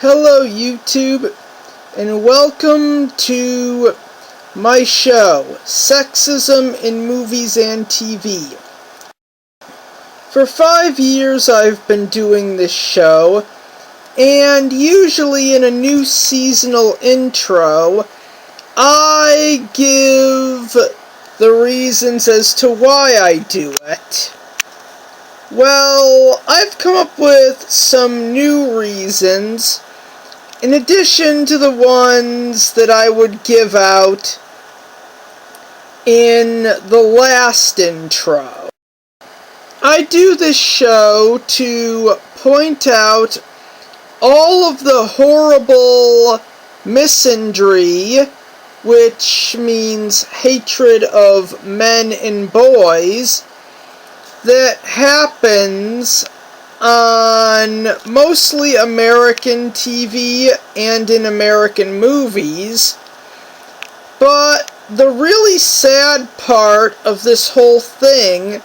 Hello YouTube, and welcome to my show, Sexism in Movies and TV. For 5 years I've been doing this show, and usually in a new seasonal intro, I give the reasons as to why I do it. Well, I've come up with some new reasons, in addition to the ones that I would give out in the last intro. I do this show to point out all of the horrible misandry, which means hatred of men and boys, that happens on mostly American TV and in American movies. But the really sad part of this whole thing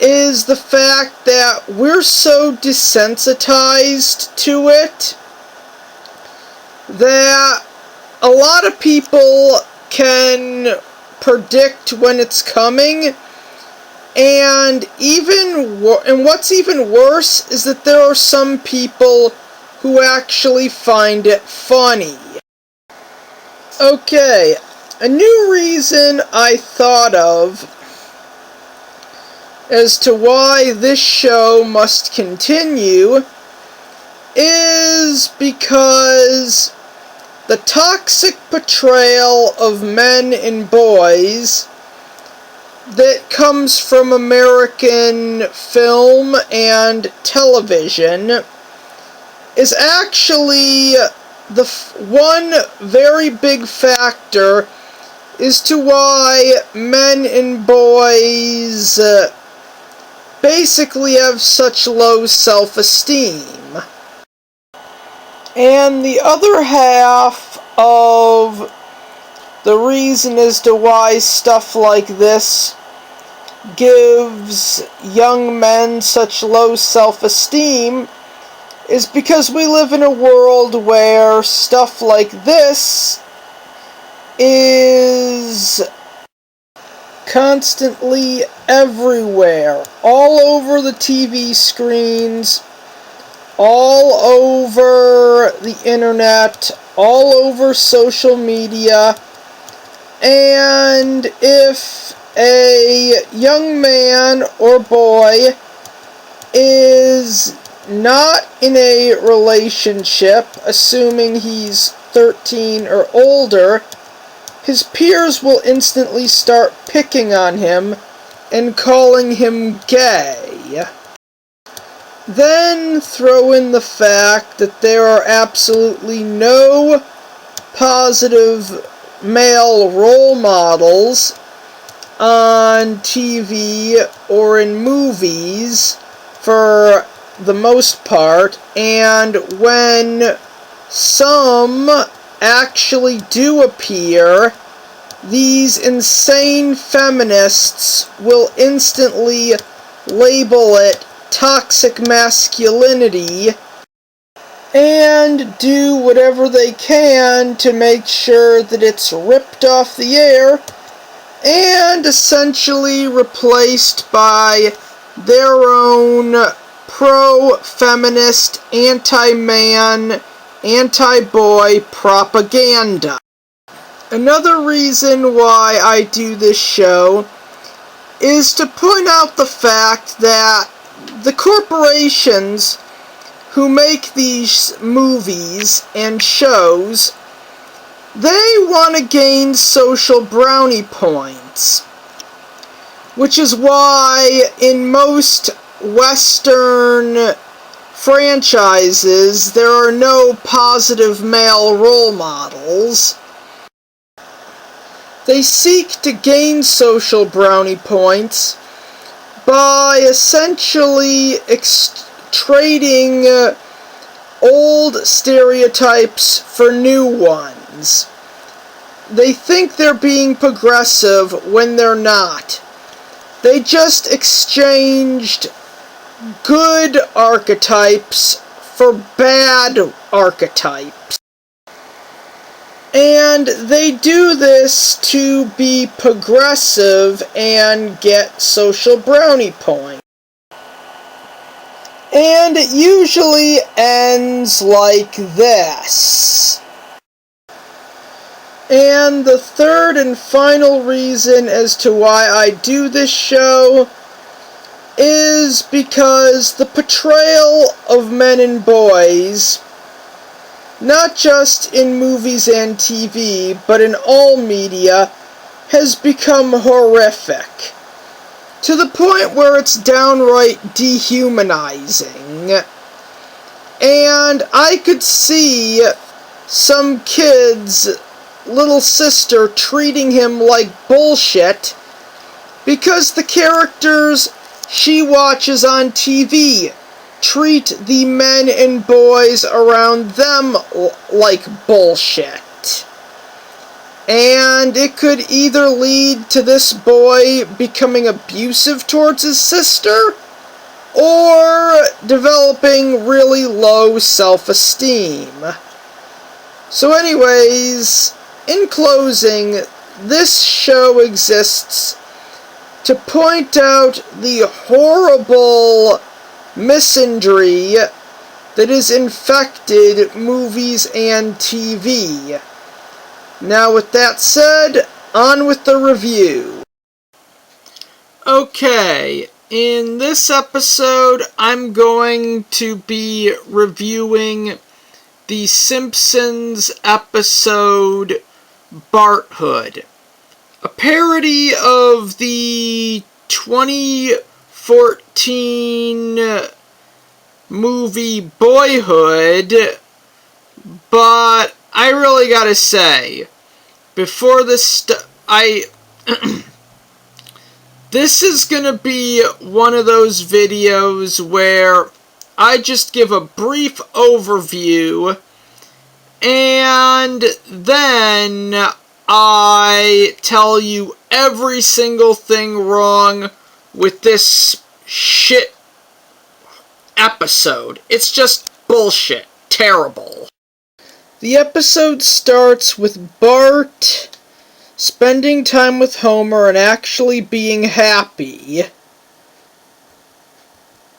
is the fact that we're so desensitized to it that a lot of people can predict when it's coming. And what's even worse is that there are some people who actually find it funny. Okay, a new reason I thought of as to why this show must continue is because the toxic portrayal of men and boys that comes from American film and television is actually the one very big factor as to why men and boys basically have such low self-esteem. And the other half of the reason as to why stuff like this gives young men such low self-esteem is because we live in a world where stuff like this is constantly everywhere, all over the TV screens, all over the internet, all over social media. And if a young man or boy is not in a relationship, assuming he's 13 or older, his peers will instantly start picking on him and calling him gay. Then throw in the fact that there are absolutely no positive male role models on TV or in movies for the most part, and when some actually do appear, these insane feminists will instantly label it toxic masculinity and do whatever they can to make sure that it's ripped off the air and essentially replaced by their own pro-feminist, anti-man, anti-boy propaganda. Another reason why I do this show is to point out the fact that the corporations who make these movies and shows, they want to gain social brownie points, which is why in most Western franchises there are no positive male role models. They seek to gain social brownie points by essentially trading old stereotypes for new ones. They think they're being progressive when they're not. They just exchanged good archetypes for bad archetypes. And they do this to be progressive and get social brownie points. And it usually ends like this. And the third and final reason as to why I do this show is because the portrayal of men and boys, not just in movies and TV, but in all media, has become horrific. To the point where it's downright dehumanizing. And I could see some kid's little sister treating him like bullshit because the characters she watches on TV treat the men and boys around them like bullshit. And it could either lead to this boy becoming abusive towards his sister, or developing really low self-esteem. So anyways, in closing, this show exists to point out the horrible misandry that has infected movies and TV. Now, with that said, on with the review. Okay, in this episode, I'm going to be reviewing the Simpsons episode Barthood, a parody of the 2014 movie Boyhood, but I really gotta say, before this this is gonna be one of those videos where I just give a brief overview and then I tell you every single thing wrong with this shit episode. It's just bullshit. Terrible. The episode starts with Bart spending time with Homer and actually being happy.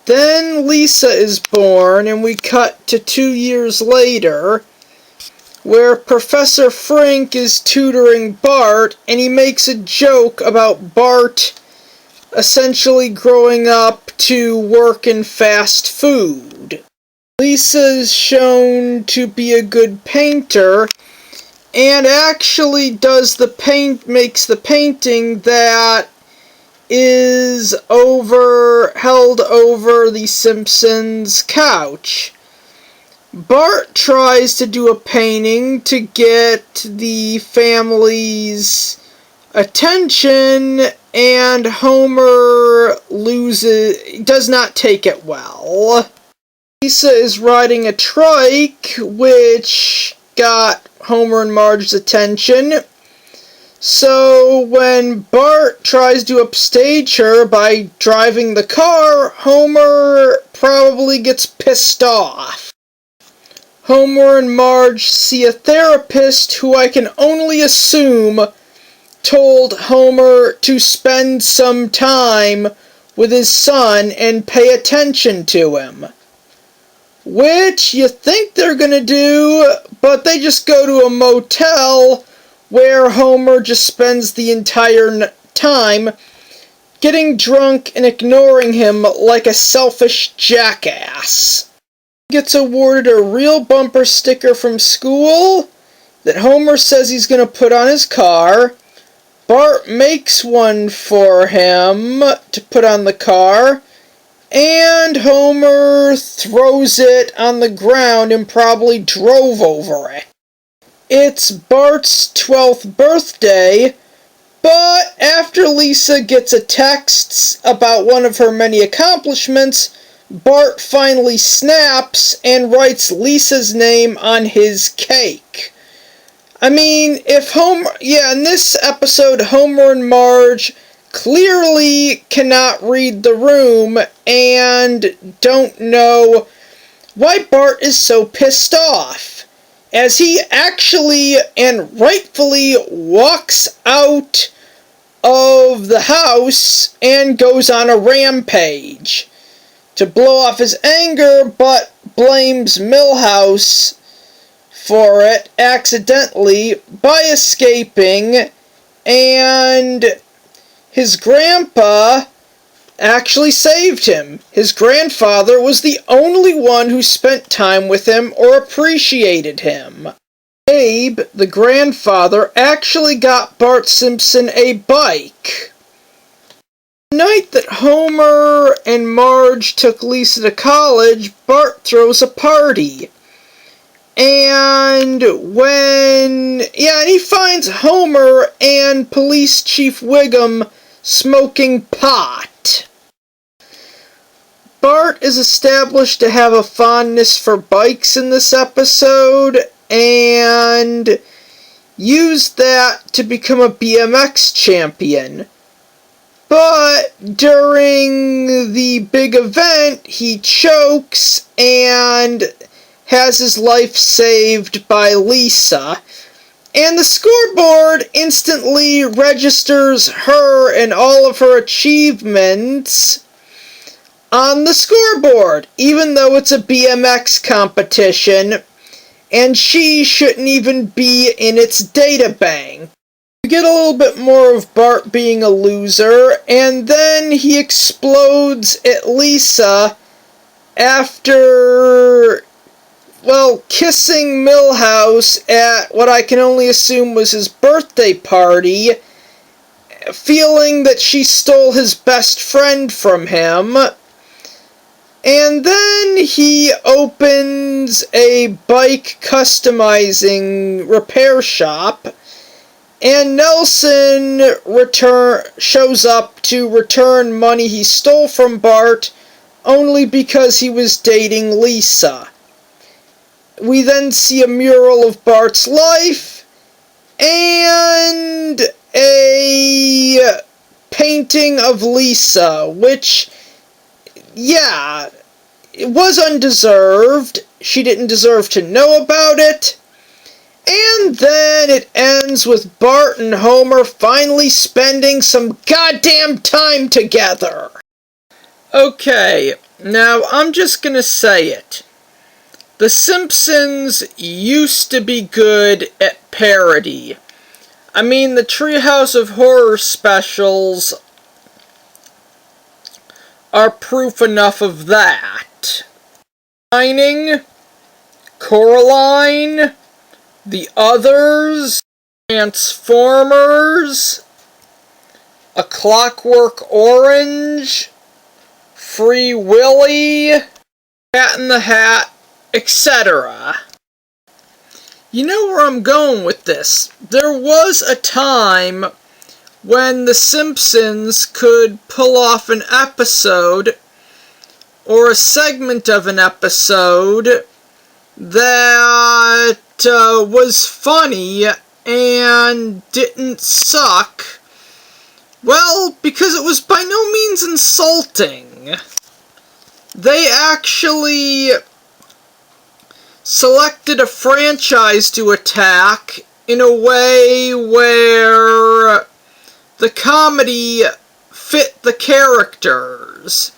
Then Lisa is born, and we cut to 2 years later, where Professor Frink is tutoring Bart, and he makes a joke about Bart essentially growing up to work in fast food. Lisa is shown to be a good painter, and actually makes the painting that is held over the Simpsons couch. Bart tries to do a painting to get the family's attention, and Homer does not take it well. Lisa is riding a trike, which got Homer and Marge's attention. So when Bart tries to upstage her by driving the car, Homer probably gets pissed off. Homer and Marge see a therapist who I can only assume told Homer to spend some time with his son and pay attention to him. Which you think they're gonna do, but they just go to a motel where Homer just spends the entire time getting drunk and ignoring him like a selfish jackass. He gets awarded a real bumper sticker from school that Homer says he's going to put on his car. Bart makes one for him to put on the car, and Homer throws it on the ground and probably drove over it. It's Bart's 12th birthday, but after Lisa gets a text about one of her many accomplishments, Bart finally snaps and writes Lisa's name on his cake. I mean, in this episode, Homer and Marge clearly cannot read the room and don't know why Bart is so pissed off, as he actually and rightfully walks out of the house and goes on a rampage to blow off his anger, but blames Milhouse for it accidentally by escaping, and his grandpa actually saved him. His grandfather was the only one who spent time with him or appreciated him. Abe, the grandfather, actually got Bart Simpson a bike. The night that Homer and Marge took Lisa to college, Bart throws a party. And he finds Homer and Police Chief Wiggum smoking pot. Bart is established to have a fondness for bikes in this episode, and used that to become a BMX champion. But during the big event, he chokes and has his life saved by Lisa. And the scoreboard instantly registers her and all of her achievements on the scoreboard, even though it's a BMX competition, and she shouldn't even be in its databank. We get a little bit more of Bart being a loser, and then he explodes at Lisa after, kissing Milhouse at what I can only assume was his birthday party, feeling that she stole his best friend from him. And then he opens a bike customizing repair shop, and Nelson shows up to return money he stole from Bart only because he was dating Lisa. We then see a mural of Bart's life and a painting of Lisa, which, it was undeserved. She didn't deserve to know about it. And then it ends with Bart and Homer finally spending some goddamn time together. Okay, now I'm just gonna say it. The Simpsons used to be good at parody. I mean, the Treehouse of Horror specials are proof enough of that. Shining, Coraline, The Others, Transformers, A Clockwork Orange, Free Willy, Cat in the Hat, etc. You know where I'm going with this. There was a time when The Simpsons could pull off an episode or a segment of an episode that was funny and didn't suck. Well, because it was by no means insulting. They actually selected a franchise to attack in a way where the comedy fit the characters,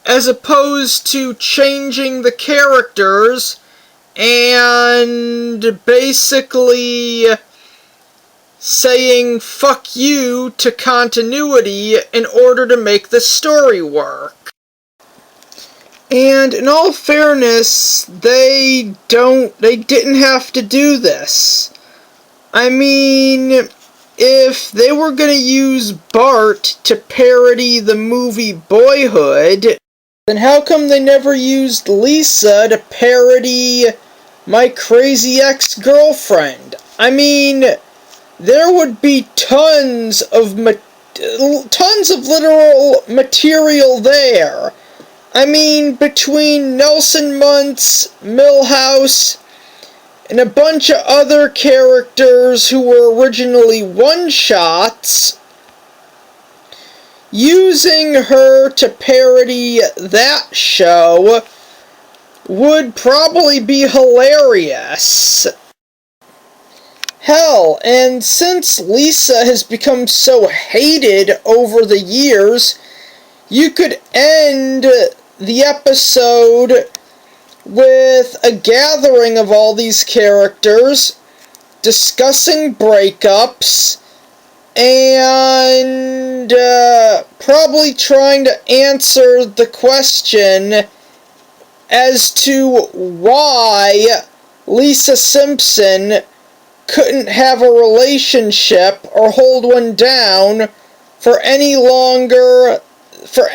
as opposed to changing the characters and basically saying fuck you to continuity in order to make the story work. And in all fairness, they didn't have to do this. I mean, if they were going to use Bart to parody the movie Boyhood, then how come they never used Lisa to parody My Crazy Ex-Girlfriend? I mean, there would be tons of literal material there. I mean, between Nelson Muntz, Milhouse, and a bunch of other characters who were originally one-shots, using her to parody that show would probably be hilarious. Hell, and since Lisa has become so hated over the years, you could end the episode with a gathering of all these characters discussing breakups and probably trying to answer the question as to why Lisa Simpson couldn't have a relationship or hold one down for any longer, for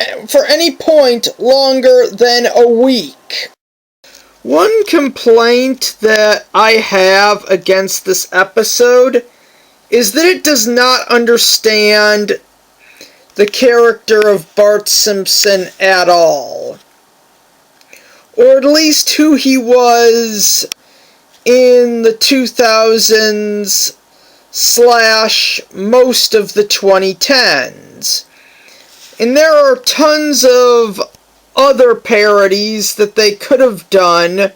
any point longer than a week. One complaint that I have against this episode is that it does not understand the character of Bart Simpson at all. Or at least who he was in the 2000s / most of the 2010s. And there are tons of other parodies that they could have done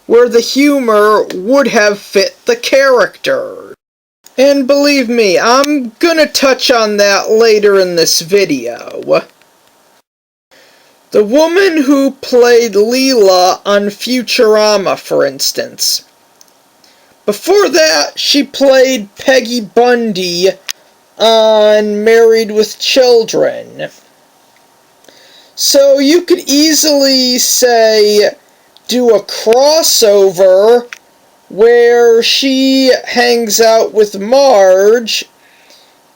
where the humor would have fit the character. And believe me, I'm gonna touch on that later in this video. The woman who played Leela on Futurama, for instance. Before that, she played Peggy Bundy on Married with Children. So you could easily say, do a crossover where she hangs out with Marge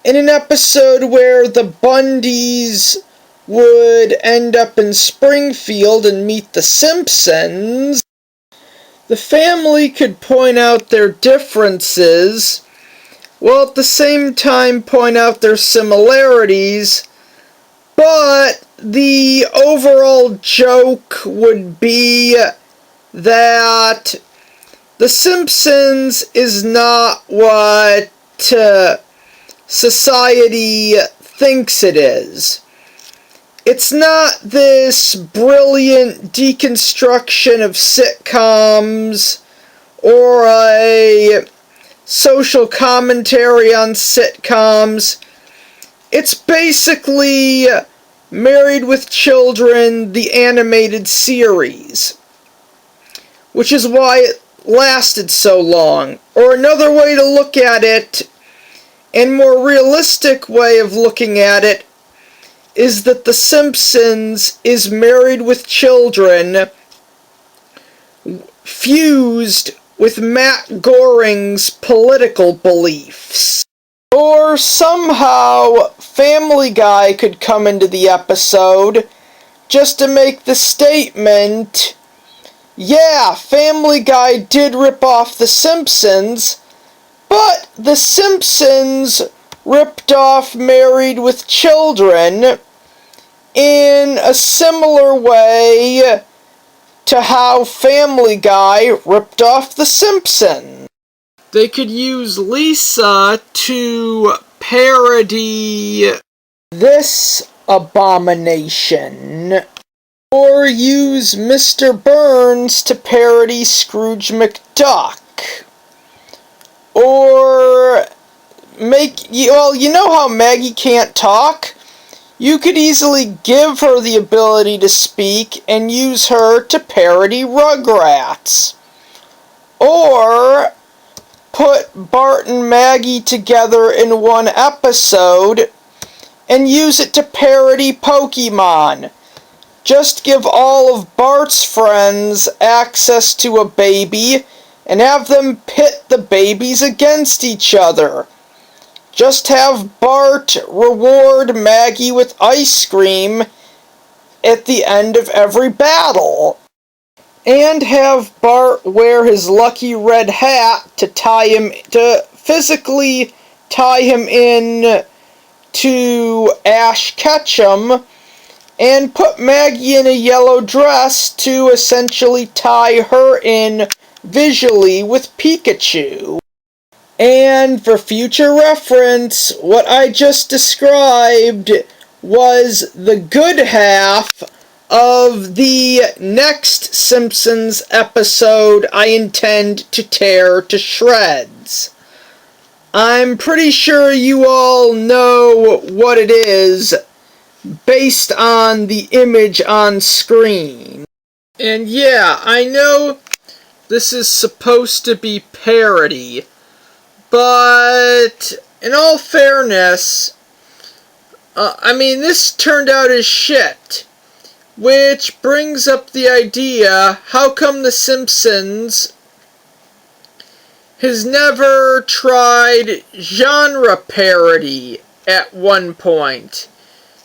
in an episode where the Bundys would end up in Springfield and meet the Simpsons. The family could point out their differences, while at the same time point out their similarities, but the overall joke would be that The Simpsons is not what society thinks it is. It's not this brilliant deconstruction of sitcoms or a social commentary on sitcoms. It's basically Married with Children, the animated series, which is why it lasted so long. Or another way to look at it, and more realistic way of looking at it, is that The Simpsons is Married with Children fused with Matt Goring's political beliefs. Or somehow Family Guy could come into the episode just to make the statement, yeah, Family Guy did rip off The Simpsons, but The Simpsons ripped off Married with Children in a similar way to how Family Guy ripped off The Simpsons. They could use Lisa to parody this abomination, or use Mr. Burns to parody Scrooge McDuck, or you know how Maggie can't talk? You could easily give her the ability to speak and use her to parody Rugrats. Or put Bart and Maggie together in one episode and use it to parody Pokemon. Just give all of Bart's friends access to a baby and have them pit the babies against each other. Just have Bart reward Maggie with ice cream at the end of every battle. And have Bart wear his lucky red hat to physically tie him in to Ash Ketchum, and put Maggie in a yellow dress to essentially tie her in visually with Pikachu. And for future reference, what I just described was the good half of the next Simpsons episode I intend to tear to shreds. I'm pretty sure you all know what it is based on the image on screen. And yeah, I know this is supposed to be parody, but in all fairness, this turned out as shit. Which brings up the idea, how come The Simpsons has never tried genre parody at one point?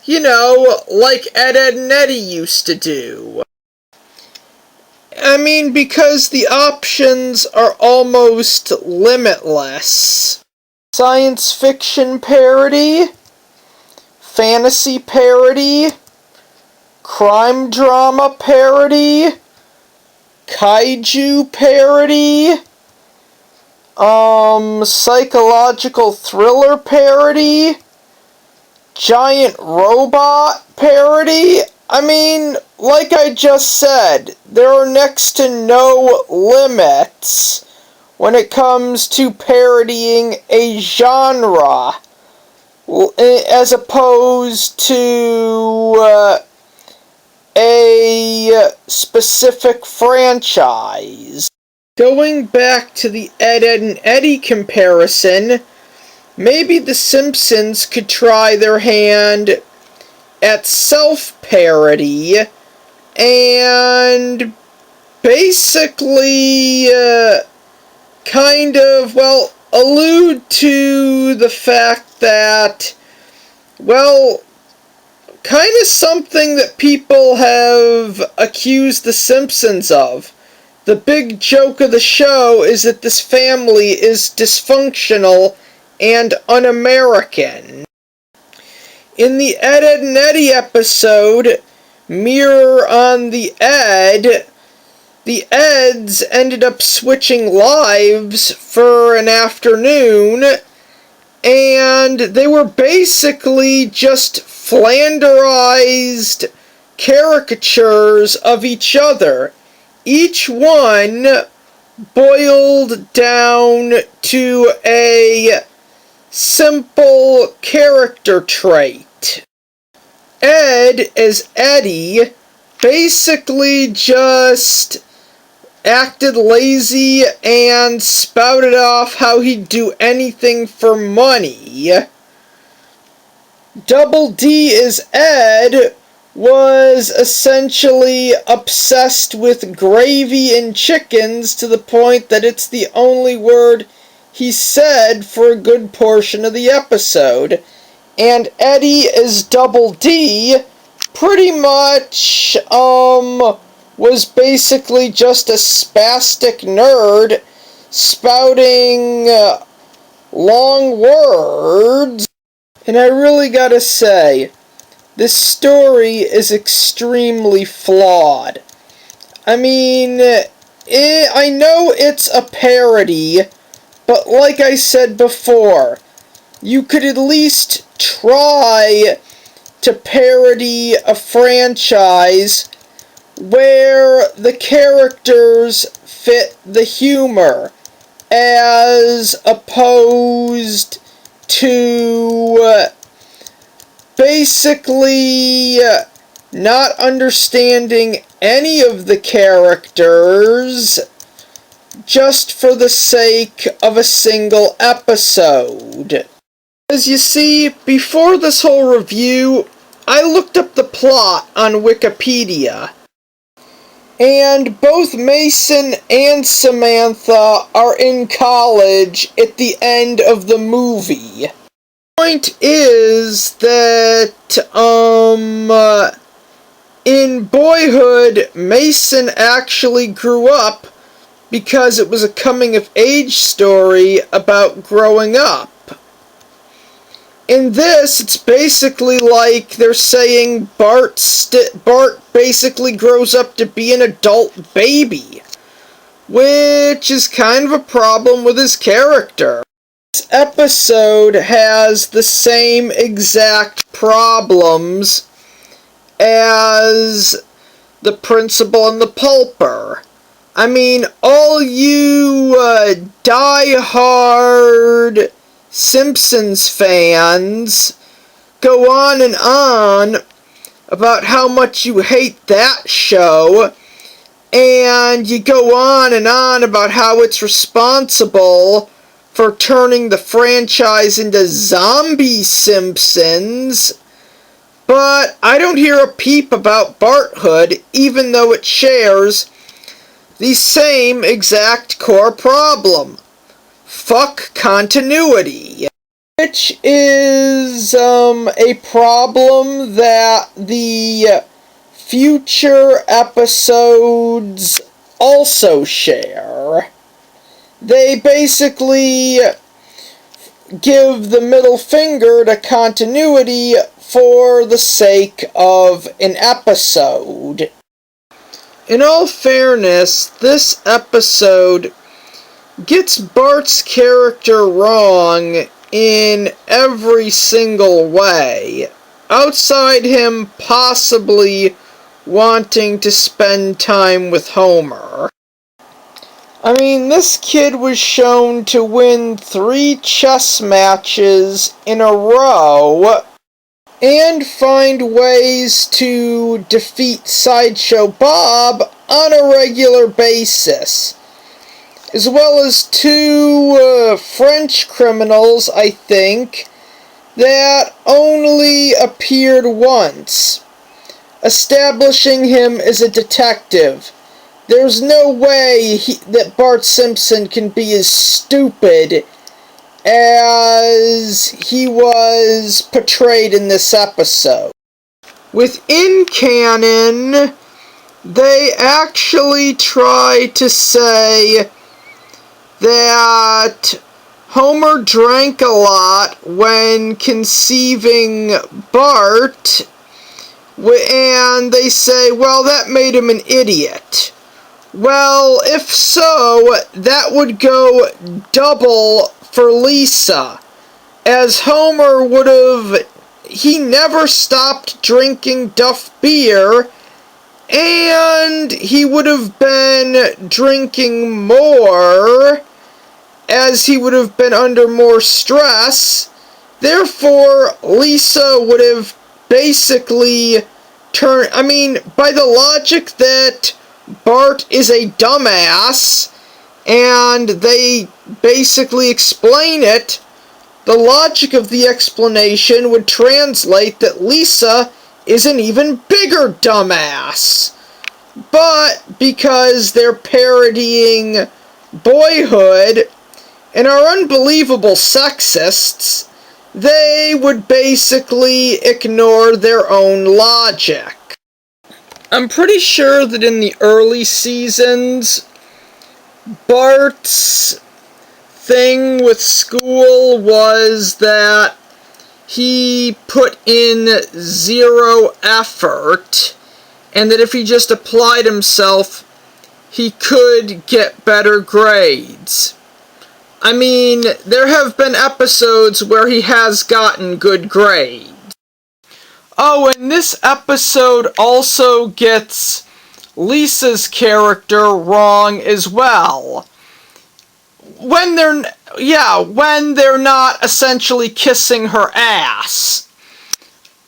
You know, like Ed, and Eddy used to do. Because the options are almost limitless. Science fiction parody, fantasy parody, crime drama parody, kaiju parody, psychological thriller parody, giant robot parody. Like I just said, there are next to no limits when it comes to parodying a genre, as opposed to a specific franchise. Going back to the Ed, and Eddy comparison, maybe The Simpsons could try their hand at self-parody and basically allude to the fact that, kind of something that people have accused The Simpsons of. The big joke of the show is that this family is dysfunctional and un-American. In the Ed, and Eddy episode, Mirror on the Eds ended up switching lives for an afternoon, and they were basically just flanderized caricatures of each other. Each one boiled down to a simple character trait. Ed, as Eddy, basically just acted lazy and spouted off how he'd do anything for money. Double D, as Ed, was essentially obsessed with gravy and chickens to the point that it's the only word he said for a good portion of the episode. And Eddy, as Double D, pretty much was basically just a spastic nerd spouting long words. And I really gotta say, this story is extremely flawed. I know it's a parody, but like I said before, you could at least try to parody a franchise where the characters fit the humor, as opposed to basically not understanding any of the characters just for the sake of a single episode. As you see, before this whole review, I looked up the plot on Wikipedia, and both Mason and Samantha are in college at the end of the movie. The point is that, in Boyhood, Mason actually grew up because it was a coming-of-age story about growing up. In this, it's basically like they're saying Bart basically grows up to be an adult baby, which is kind of a problem with his character. This episode has the same exact problems as the principal and the pulper. I mean, all you die-hard Simpsons fans go on and on about how much you hate that show, and you go on and on about how it's responsible for turning the franchise into zombie Simpsons, but I don't hear a peep about Barthood, even though it shares the same exact core problem. Fuck continuity. Which is a problem that the future episodes also share. They basically give the middle finger to continuity for the sake of an episode. In all fairness, this episode gets Bart's character wrong in every single way, outside him possibly wanting to spend time with Homer. I mean, this kid was shown to win 3 chess matches in a row and find ways to defeat Sideshow Bob on a regular basis, as well as 2 French criminals, I think, that only appeared once, establishing him as a detective. There's no way that Bart Simpson can be as stupid as he was portrayed in this episode. Within canon, they actually try to say that Homer drank a lot when conceiving Bart, and they say, well, that made him an idiot. Well, if so, that would go double for Lisa, as Homer he never stopped drinking Duff beer, and he would have been drinking more, as he would have been under more stress. Therefore, Lisa would have basically turned, I mean, by the logic that Bart is a dumbass, and they basically explain it, the logic of the explanation would translate that Lisa is an even bigger dumbass. But because they're parodying Boyhood and are unbelievable sexists, they would basically ignore their own logic. I'm pretty sure that in the early seasons, Bart's thing with school was that he put in 0 effort, and that if he just applied himself, he could get better grades. I mean, there have been episodes where he has gotten good grades. Oh, and this episode also gets Lisa's character wrong as well. When they're not essentially kissing her ass.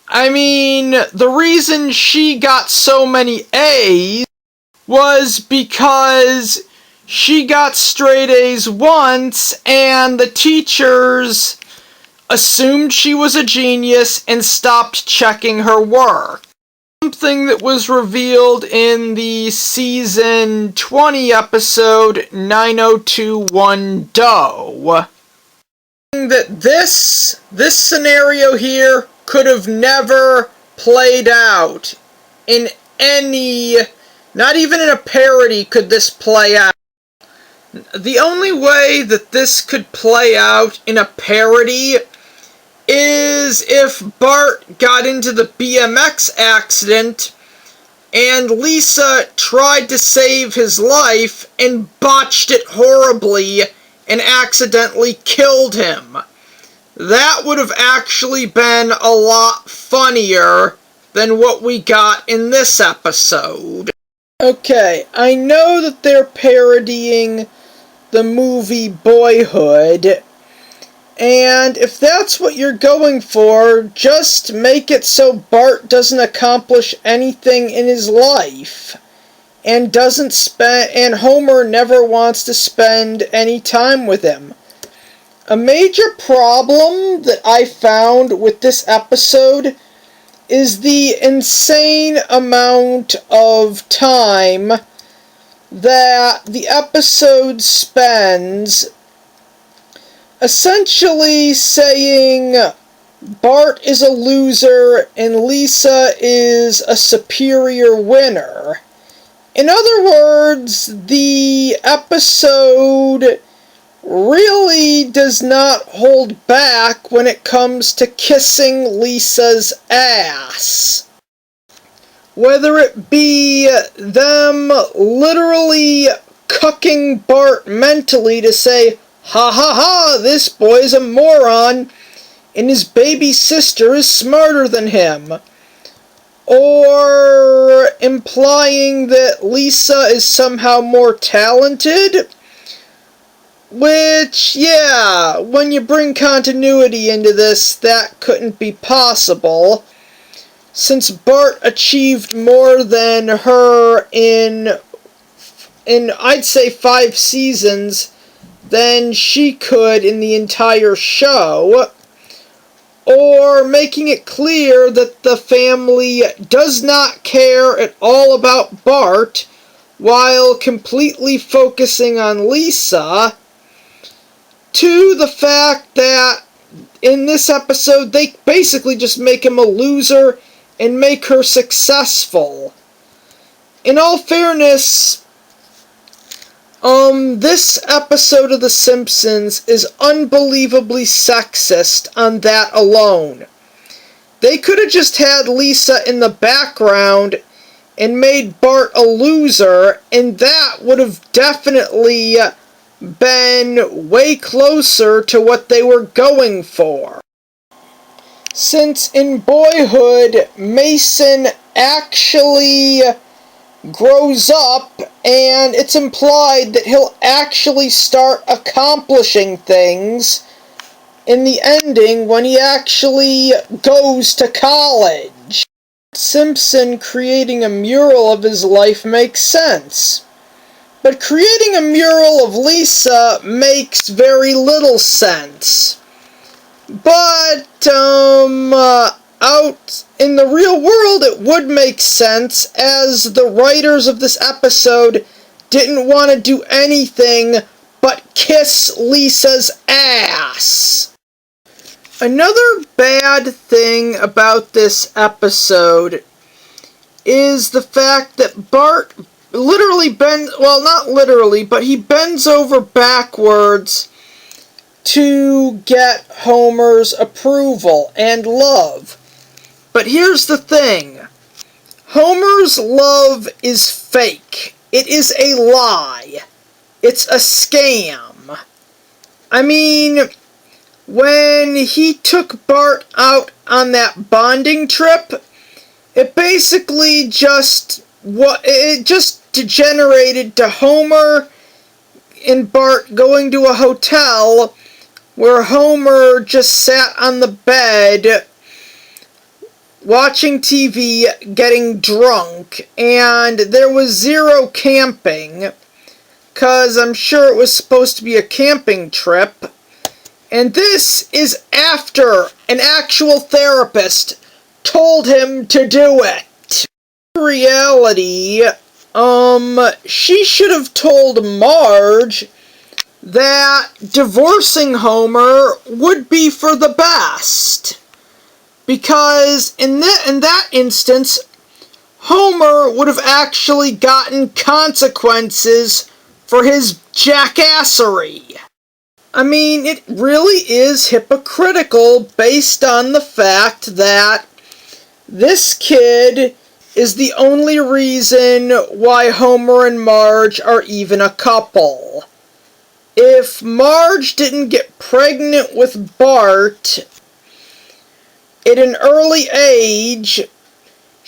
I mean, the reason she got so many A's was because she got straight A's once, and the teachers assumed she was a genius and stopped checking her work. Something that was revealed in the season 20 episode 9021 Doe. That this scenario here could have never played out in any, not even in a parody could this play out. The only way that this could play out in a parody is if Bart got into the BMX accident and Lisa tried to save his life and botched it horribly and accidentally killed him. That would have actually been a lot funnier than what we got in this episode. Okay, I know that they're parodying the movie Boyhood, and if that's what you're going for, just make it so Bart doesn't accomplish anything in his life, and Homer never wants to spend any time with him. A major problem that I found with this episode is the insane amount of time that the episode spends essentially saying Bart is a loser and Lisa is a superior winner. In other words, the episode really does not hold back when it comes to kissing Lisa's ass. Whether it be them literally cucking Bart mentally to say, ha ha ha, this boy's a moron, and his baby sister is smarter than him. Or implying that Lisa is somehow more talented. Which, yeah, when you bring continuity into this, that couldn't be possible, since Bart achieved more than her in I'd say 5 seasons than she could in the entire show, or making it clear that the family does not care at all about Bart while completely focusing on Lisa, to the fact that in this episode they basically just make him a loser and make her successful. In all fairness, this episode of The Simpsons is unbelievably sexist on that alone. They could have just had Lisa in the background and made Bart a loser, and that would have definitely been way closer to what they were going for. Since in Boyhood, Mason actually grows up, and it's implied that he'll actually start accomplishing things in the ending when he actually goes to college. Simpson creating a mural of his life makes sense. But creating a mural of Lisa makes very little sense. But, out in the real world it would make sense, as the writers of this episode didn't want to do anything but kiss Lisa's ass. Another bad thing about this episode is the fact that Bart literally not literally, but he bends over backwards to get Homer's approval and love. But here's the thing. Homer's love is fake. It is a lie. It's a scam. I mean, when he took Bart out on that bonding trip, it basically just degenerated to Homer and Bart going to a hotel where Homer just sat on the bed watching TV, getting drunk, and there was zero camping, because I'm sure it was supposed to be a camping trip. And this is after an actual therapist told him to do it. In reality, she should have told Marge that divorcing Homer would be for the best. Because in that instance, Homer would have actually gotten consequences for his jackassery. I mean, it really is hypocritical based on the fact that this kid is the only reason why Homer and Marge are even a couple. If Marge didn't get pregnant with Bart at an early age,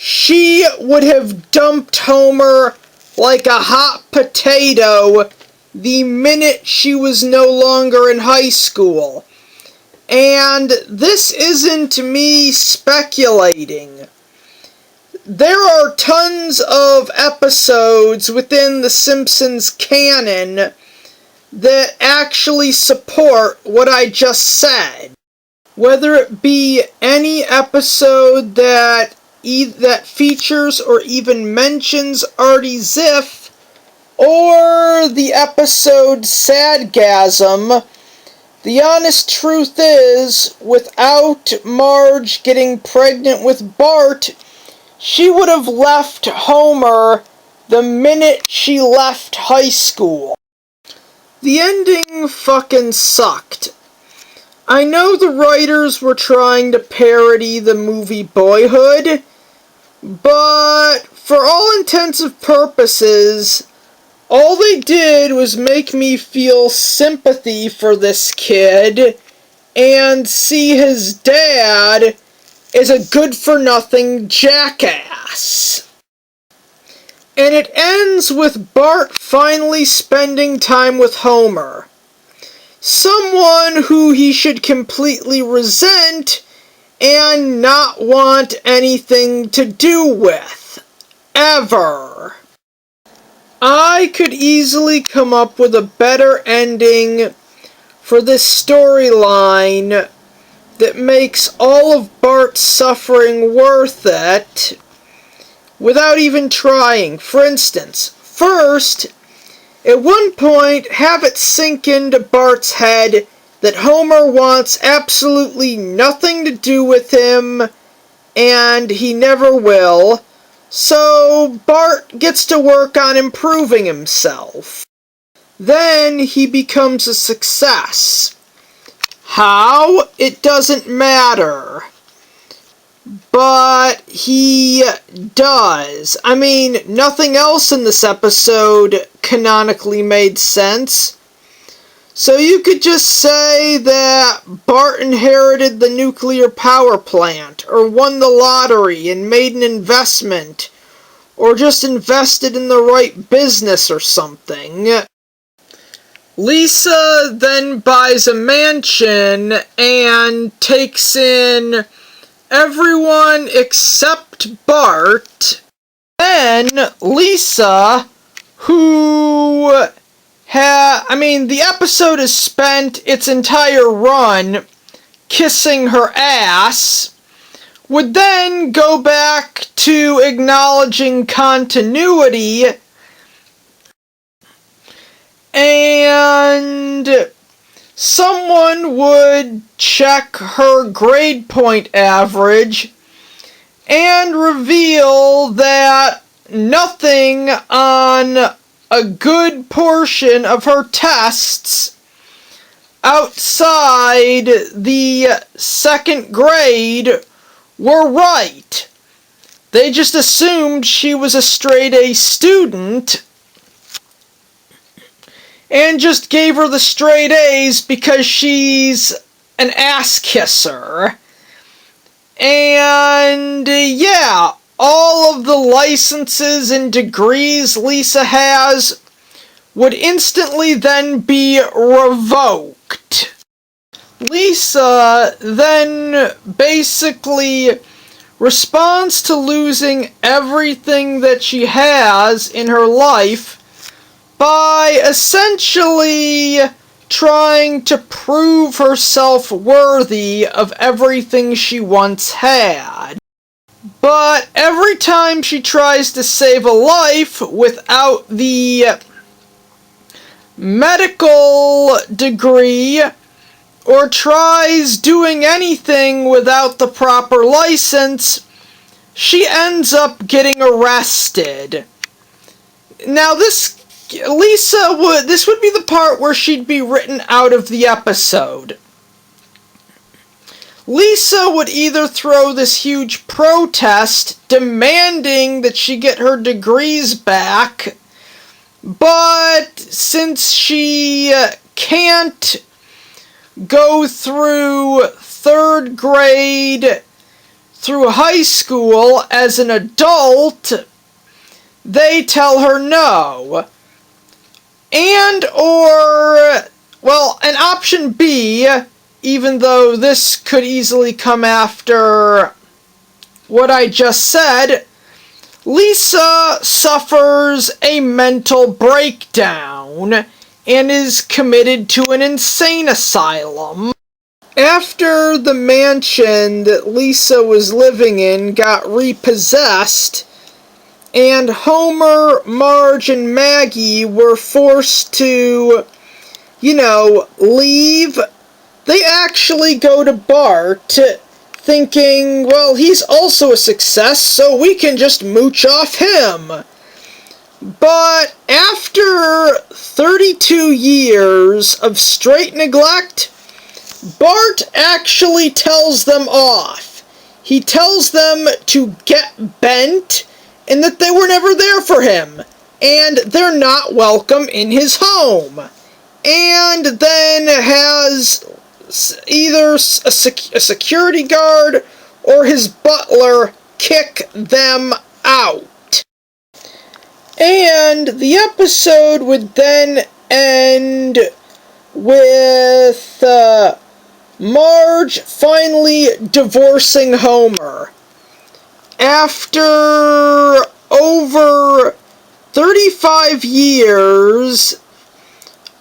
she would have dumped Homer like a hot potato the minute she was no longer in high school. And this isn't me speculating. There are tons of episodes within the Simpsons canon that actually support what I just said. Whether it be any episode that features or even mentions Artie Ziff, or the episode Sadgasm, the honest truth is, without Marge getting pregnant with Bart, she would have left Homer the minute she left high school. The ending fucking sucked. I know the writers were trying to parody the movie Boyhood, but for all intents and purposes, all they did was make me feel sympathy for this kid and see his dad as a good-for-nothing jackass. And it ends with Bart finally spending time with Homer. Someone who he should completely resent and not want anything to do with. Ever. I could easily come up with a better ending for this storyline that makes all of Bart's suffering worth it without even trying. For instance, first, at one point, have it sink into Bart's head that Homer wants absolutely nothing to do with him, and he never will. So Bart gets to work on improving himself. Then he becomes a success. How? It doesn't matter. But he does. I mean, nothing else in this episode canonically made sense. So you could just say that Bart inherited the nuclear power plant, or won the lottery and made an investment, or just invested in the right business or something. Lisa then buys a mansion and takes in everyone except Bart. Then Lisa, who the episode has spent its entire run kissing her ass, would then go back to acknowledging continuity, and someone would check her grade point average and reveal that nothing on a good portion of her tests outside the second grade were right. They just assumed she was a straight A student and just gave her the straight A's because she's an ass kisser. And yeah, all of the licenses and degrees Lisa has would instantly then be revoked. Lisa then basically responds to losing everything that she has in her life by essentially trying to prove herself worthy of everything she once had. But every time she tries to save a life without the medical degree, or tries doing anything without the proper license, she ends up getting arrested. Now this would be the part where she'd be written out of the episode. Lisa would either throw this huge protest demanding that she get her degrees back, but since she can't go through third grade through high school as an adult, they tell her no. And an option B, even though this could easily come after what I just said, Lisa suffers a mental breakdown and is committed to an insane asylum. After the mansion that Lisa was living in got repossessed, and Homer, Marge, and Maggie were forced to, leave, they actually go to Bart, thinking, well, he's also a success, so we can just mooch off him. But after 32 years of straight neglect, Bart actually tells them off. He tells them to get bent and that they were never there for him, and they're not welcome in his home. And then has either a security guard or his butler kick them out. And the episode would then end with Marge finally divorcing Homer. After over 35 years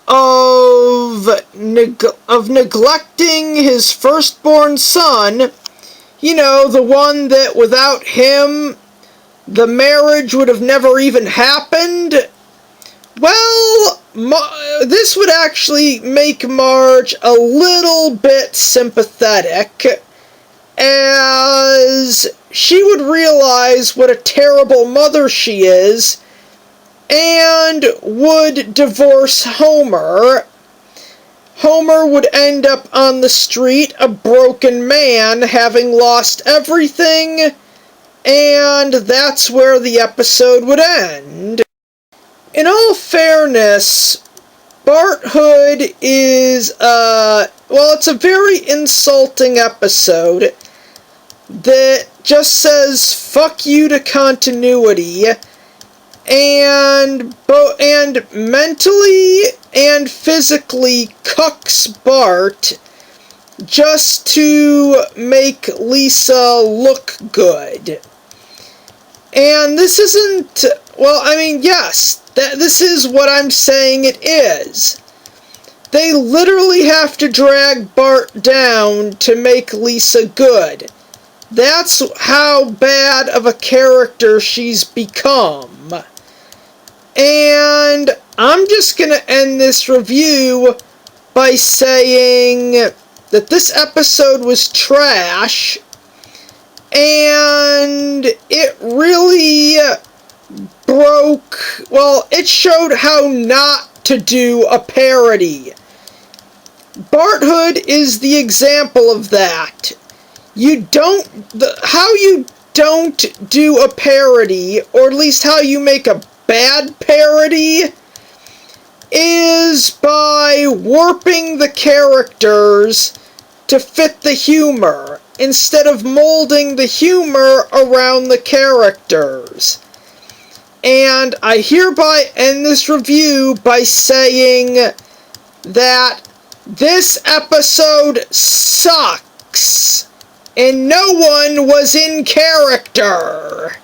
of neglecting his firstborn son, the one that without him the marriage would have never even happened, well, this would actually make Marge a little bit sympathetic, as she would realize what a terrible mother she is and would divorce Homer. Homer would end up on the street, a broken man, having lost everything, and that's where the episode would end. In all fairness, Barthood is, it's a very insulting episode that just says fuck you to continuity, and mentally and physically cucks Bart just to make Lisa look good. And this isn't, this is what I'm saying it is. They literally have to drag Bart down to make Lisa good. That's how bad of a character she's become. And I'm just going to end this review by saying that this episode was trash, and it really it showed how not to do a parody. Barthood is the example of that. How you don't do a parody, or at least how you make a bad parody, is by warping the characters to fit the humor, instead of molding the humor around the characters. And I hereby end this review by saying that this episode sucks, and no one was in character.